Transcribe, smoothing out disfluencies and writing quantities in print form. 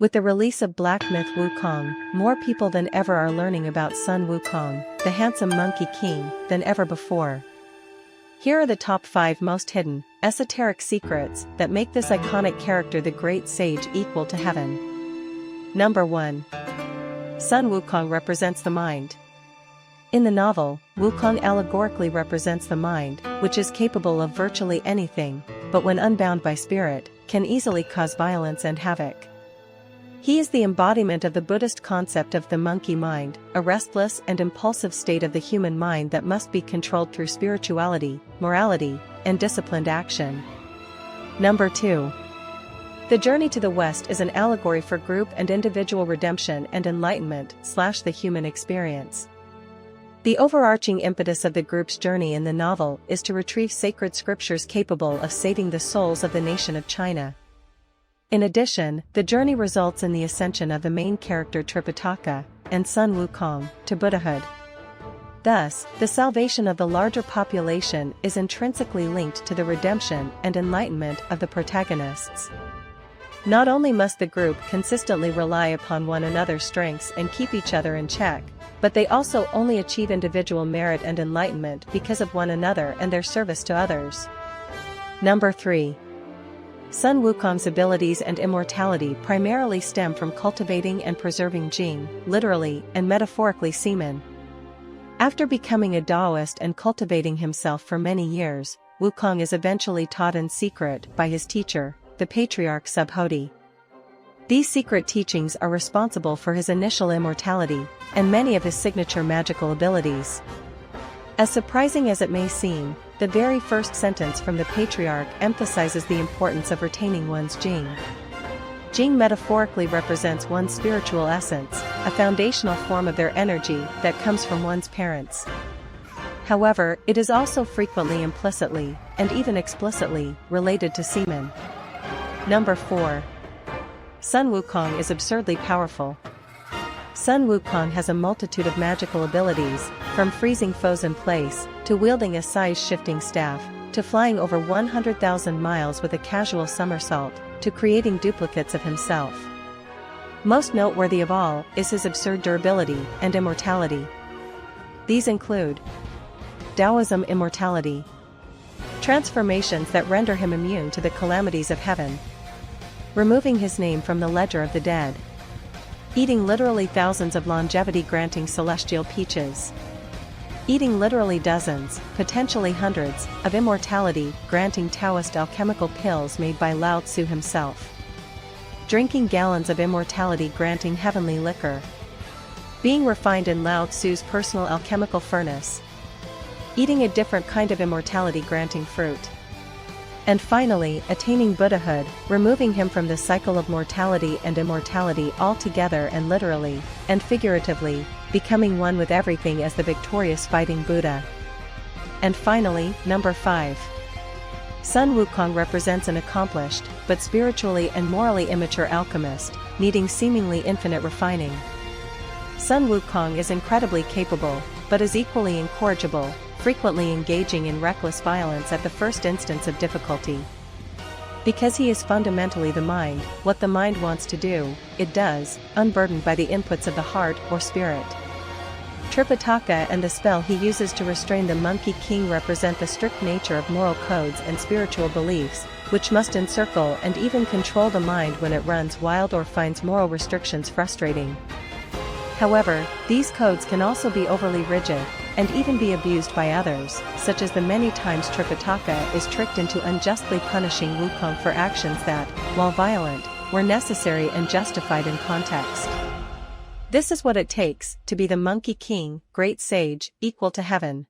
With the release of Black Myth Wukong, more people than ever are learning about Sun Wukong, the handsome Monkey King, than ever before. Here are the top 5 most hidden, esoteric secrets that make this iconic character the great sage equal to heaven. Number 1. Sun Wukong represents the mind. In the novel, Wukong allegorically represents the mind, which is capable of virtually anything, but when unbound by spirit, can easily cause violence and havoc. He is the embodiment of the Buddhist concept of the monkey mind, a restless and impulsive state of the human mind that must be controlled through spirituality, morality, and disciplined action. Number 2. The journey to the West is an allegory for group and individual redemption and enlightenment / the human experience. The overarching impetus of the group's journey in the novel is to retrieve sacred scriptures capable of saving the souls of the nation of China. In addition, the journey results in the ascension of the main character Tripitaka and Sun Wukong to Buddhahood. Thus, the salvation of the larger population is intrinsically linked to the redemption and enlightenment of the protagonists. Not only must the group consistently rely upon one another's strengths and keep each other in check, but they also only achieve individual merit and enlightenment because of one another and their service to others. Number 3. Sun Wukong's abilities and immortality primarily stem from cultivating and preserving Jing, literally and metaphorically semen. After becoming a Taoist and cultivating himself for many years, Wukong is eventually taught in secret by his teacher, the patriarch Subhuti. These secret teachings are responsible for his initial immortality, and many of his signature magical abilities. As surprising as it may seem, the very first sentence from the patriarch emphasizes the importance of retaining one's Jing. Jing metaphorically represents one's spiritual essence, a foundational form of their energy that comes from one's parents. However, it is also frequently implicitly, and even explicitly, related to semen. Number 4. Sun Wukong is absurdly powerful. Sun Wukong has a multitude of magical abilities, from freezing foes in place, to wielding a size-shifting staff, to flying over 100,000 miles with a casual somersault, to creating duplicates of himself. Most noteworthy of all is his absurd durability and immortality. These include Taoism immortality, transformations that render him immune to the calamities of heaven, removing his name from the ledger of the dead, eating literally thousands of longevity-granting celestial peaches, eating literally dozens, potentially hundreds, of immortality-granting Taoist alchemical pills made by Lao Tzu himself, drinking gallons of immortality-granting heavenly liquor, being refined in Lao Tzu's personal alchemical furnace, eating a different kind of immortality-granting fruit, and finally, attaining Buddhahood, removing him from the cycle of mortality and immortality altogether and literally, and figuratively, becoming one with everything as the victorious fighting Buddha. And finally, number 5. Sun Wukong represents an accomplished, but spiritually and morally immature alchemist, needing seemingly infinite refining. Sun Wukong is incredibly capable, but is equally incorrigible, frequently engaging in reckless violence at the first instance of difficulty. Because he is fundamentally the mind, what the mind wants to do, it does, unburdened by the inputs of the heart or spirit. Tripitaka and the spell he uses to restrain the Monkey King represent the strict nature of moral codes and spiritual beliefs, which must encircle and even control the mind when it runs wild or finds moral restrictions frustrating. However, these codes can also be overly rigid, and even be abused by others, such as the many times Tripitaka is tricked into unjustly punishing Wukong for actions that, while violent, were necessary and justified in context. This is what it takes to be the Monkey King, great sage, equal to heaven.